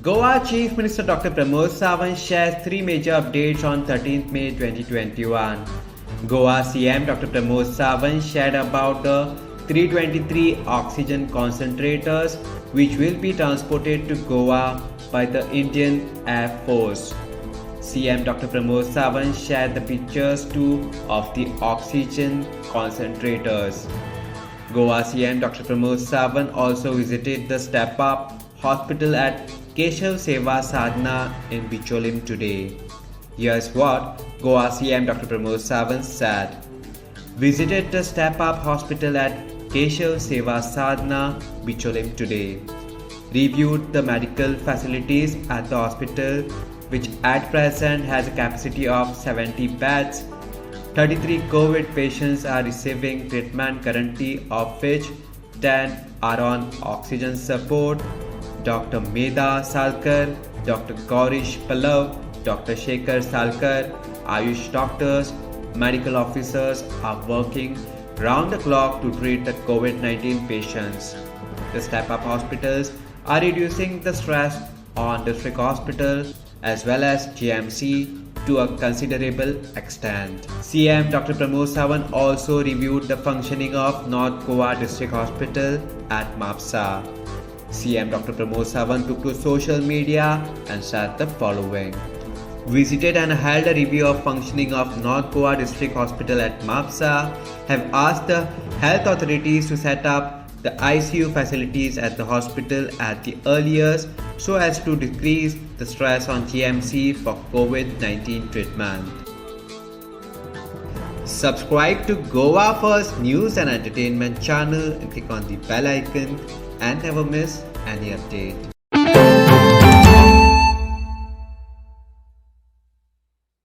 Goa Chief Minister Dr. PRAMOD SAWANT shares three major updates on 13th May 2021. Goa CM Dr. PRAMOD SAWANT shared about the 323 oxygen concentrators which will be transported to Goa by the Indian Air Force. CM Dr. PRAMOD SAWANT shared the pictures too of the oxygen concentrators. Goa CM Dr. PRAMOD SAWANT also visited the Step Up Hospital at Keshav Seva Sadhana in Bicholim today. Here's what Goa CM Dr. PRAMOD SAWANT said. Visited the Step Up Hospital at Keshav Seva Sadhana, Bicholim today. Reviewed the medical facilities at the hospital, which at present has a capacity of 70 beds. 33 COVID patients are receiving treatment currently, of which 10 are on oxygen support. Dr. Medha Salkar, Dr. Gaurish Pallav, Dr. Shekhar Salkar, Ayush doctors, medical officers are working round the clock to treat the COVID-19 patients. The step-up hospitals are reducing the stress on district hospital as well as GMC to a considerable extent. CM Dr. PRAMOD SAWANT also reviewed the functioning of North Goa District Hospital at Mapsa. CM Dr. PRAMOD SAWANT took to social media and said the following. Visited and held a review of functioning of North Goa District Hospital at Mapsa, have asked the health authorities to set up the ICU facilities at the hospital at the earliest so as to decrease the stress on GMC for COVID-19 treatment. Subscribe to Goa First News and Entertainment channel and click on the bell icon and never miss any update.